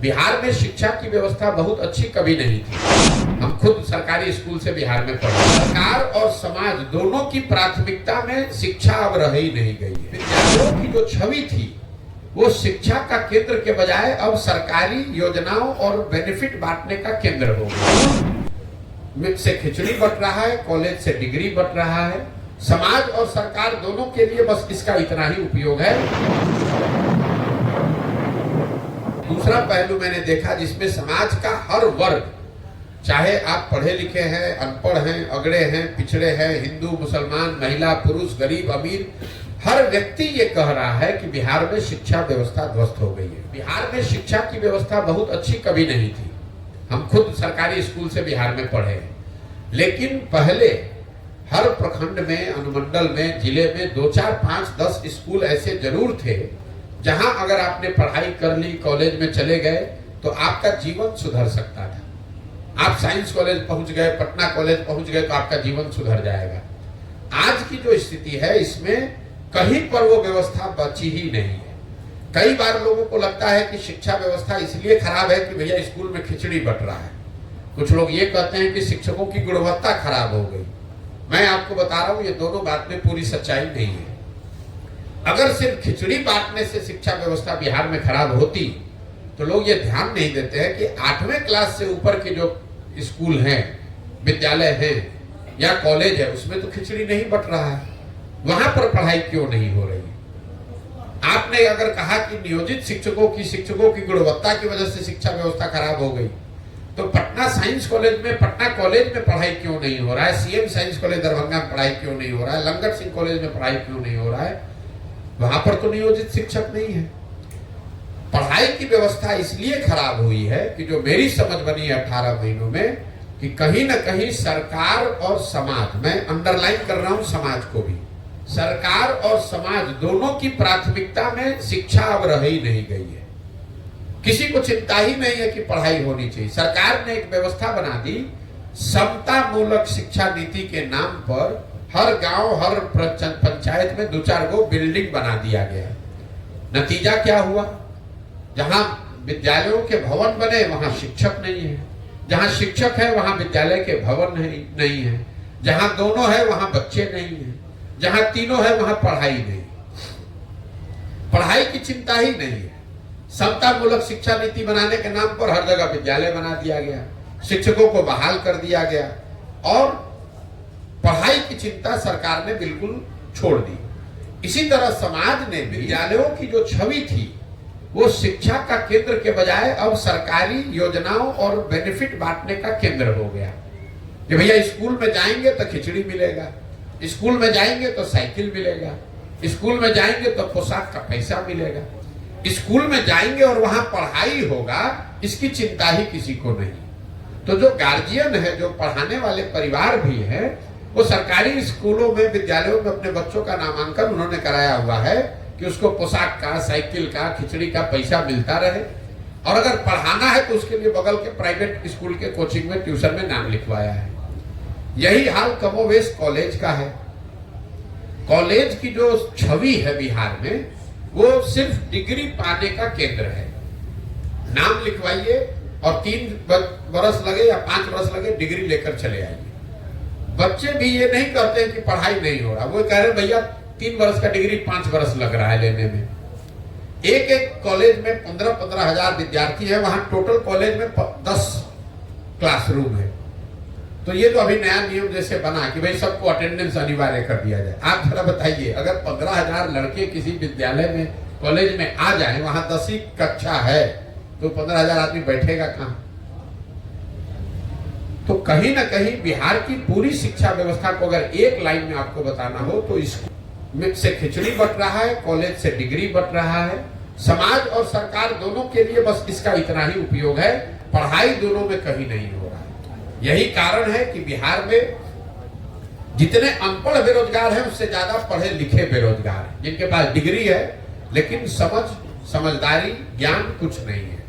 बिहार में शिक्षा की व्यवस्था बहुत अच्छी कभी नहीं थी। हम खुद सरकारी स्कूल से बिहार में पढ़े। सरकार और समाज दोनों की प्राथमिकता में शिक्षा अब रह ही नहीं गई है। विद्यालयों की जो छवि थी वो शिक्षा का केंद्र के बजाय अब सरकारी योजनाओं और बेनिफिट बांटने का केंद्र हो गया। से खिचड़ी बट रहा है, कॉलेज से डिग्री बट रहा है। समाज और सरकार दोनों के लिए बस इसका इतना ही उपयोग है। दूसरा पहलू मैंने देखा जिसमें समाज का हर वर्ग, चाहे आप पढ़े लिखे हैं, अनपढ़ हैं, अगड़े हैं, पिछड़े हैं, हिंदू, मुसलमान, महिला, पुरुष, गरीब, अमीर, हर व्यक्ति ये कह रहा है कि बिहार में शिक्षा व्यवस्था ध्वस्त हो गई है। बिहार में शिक्षा की व्यवस्था बहुत अच्छी कभी नहीं थी। हम खुद सरकारी स्कूल से बिहार में पढ़े हैं, लेकिन पहले हर प्रखंड में, अनुमंडल में, जिले में 2, 4, 5, 10 स्कूल ऐसे जरूर थे जहां अगर आपने पढ़ाई कर ली, कॉलेज में चले गए तो आपका जीवन सुधर सकता था। आप साइंस कॉलेज पहुंच गए, पटना कॉलेज पहुंच गए तो आपका जीवन सुधर जाएगा। आज की जो स्थिति है इसमें कहीं पर वो व्यवस्था बची ही नहीं है। कई बार लोगों को लगता है कि शिक्षा व्यवस्था इसलिए खराब है कि भैया स्कूल में खिचड़ी बट रहा है। कुछ लोग ये कहते हैं कि शिक्षकों की गुणवत्ता खराब हो गई। मैं आपको बता रहा हूं ये दोनों बात में पूरी सच्चाई नहीं है। अगर सिर्फ खिचड़ी बांटने से शिक्षा व्यवस्था बिहार में खराब होती तो लोग ये ध्यान नहीं देते हैं कि 8वें क्लास से ऊपर के जो स्कूल हैं, विद्यालय हैं या कॉलेज है, उसमें तो खिचड़ी नहीं बट रहा है। वहां पर पढ़ाई क्यों नहीं हो रही? आपने अगर कहा कि नियोजित शिक्षकों की गुणवत्ता की वजह से शिक्षा व्यवस्था खराब हो गई, तो पटना साइंस कॉलेज में, पटना कॉलेज में पढ़ाई क्यों नहीं हो रहा है? सीएम साइंस कॉलेज दरभंगा में पढ़ाई क्यों नहीं हो रहा है? लंगट सिंह कॉलेज में पढ़ाई क्यों नहीं हो रहा है? वहां पर तो नियोजित शिक्षक नहीं है। पढ़ाई की व्यवस्था इसलिए खराब हुई है कि जो मेरी समझ बनी है 18 महीनों में, कि कहीं ना कहीं सरकार और समाज, मैं अंडरलाइन कर रहा हूं समाज को भी, सरकार और समाज दोनों की प्राथमिकता में शिक्षा अब रह ही नहीं गई है। किसी को चिंता ही नहीं है कि पढ़ाई होनी चाहिए। सरकार ने एक व्यवस्था बना दी, समता मूलक शिक्षा नीति के नाम पर हर गांव, हर पंचायत में 2-4 गो बिल्डिंग बना दिया गया। नतीजा क्या हुआ? जहां विद्यालयों के भवन बने वहां शिक्षक नहीं है, जहां शिक्षक है वहां विद्यालय के भवन नहीं है, जहां दोनों है वहां बच्चे नहीं है, जहां तीनों है वहां पढ़ाई नहीं। पढ़ाई की चिंता ही नहीं है। समता मूलक शिक्षा नीति बनाने के नाम पर हर जगह विद्यालय बना दिया गया, शिक्षकों को बहाल कर दिया गया और पढ़ाई की चिंता सरकार ने बिल्कुल छोड़ दी। इसी तरह समाज ने भी विद्यालयों की जो छवि थी वो शिक्षा का केंद्र के बजाय अब सरकारी योजनाओं और बेनिफिट बांटने का केंद्र हो गया। कि भैया स्कूल में जाएंगे तो खिचड़ी मिलेगा, स्कूल में जाएंगे तो साइकिल मिलेगा, स्कूल में जाएंगे तो पोशाक का पैसा मिलेगा, स्कूल में जाएंगे और वहां पढ़ाई होगा, इसकी चिंता ही किसी को नहीं। तो जो गार्जियन है, जो पढ़ाने वाले परिवार भी है, वो सरकारी स्कूलों में, विद्यालयों में अपने बच्चों का नामांकन उन्होंने कराया हुआ है कि उसको पोशाक का, साइकिल का, खिचड़ी का पैसा मिलता रहे। और अगर पढ़ाना है तो उसके लिए बगल के प्राइवेट स्कूल के कोचिंग में, ट्यूशन में नाम लिखवाया है। यही हाल कमोवेश कॉलेज का है। कॉलेज की जो छवि है बिहार में वो सिर्फ डिग्री पाने का केंद्र है। नाम लिखवाइए और 3 बरस लगे या 5 बरस लगे, डिग्री लेकर चले आइए। बच्चे भी ये नहीं कहते हैं कि पढ़ाई नहीं हो रहा, वो कह रहे भैया 3 बरस का डिग्री 5 बरस लग रहा है लेने में। एक कॉलेज में 15-15 हजार विद्यार्थी है, वहां टोटल कॉलेज में 10 क्लासरूम है। तो ये तो अभी नया नियम जैसे बना कि भाई सबको अटेंडेंस अनिवार्य कर दिया जाए। आप जरा बताइए, अगर 15,000 लड़के किसी विद्यालय में, कॉलेज में आ जाए, वहां 10वीं कक्षा है, तो 15,000 आदमी बैठेगा कहां? तो कहीं ना कहीं बिहार की पूरी शिक्षा व्यवस्था को अगर एक लाइन में आपको बताना हो तो स्कूल से खिचड़ी बट रहा है, कॉलेज से डिग्री बट रहा है। समाज और सरकार दोनों के लिए बस इसका इतना ही उपयोग है, पढ़ाई दोनों में कहीं नहीं हो रहा है। यही कारण है कि बिहार में जितने अनपढ़ बेरोजगार हैं उससे ज्यादा पढ़े लिखे बेरोजगार हैं, जिनके पास डिग्री है लेकिन समझदारी, ज्ञान कुछ नहीं है।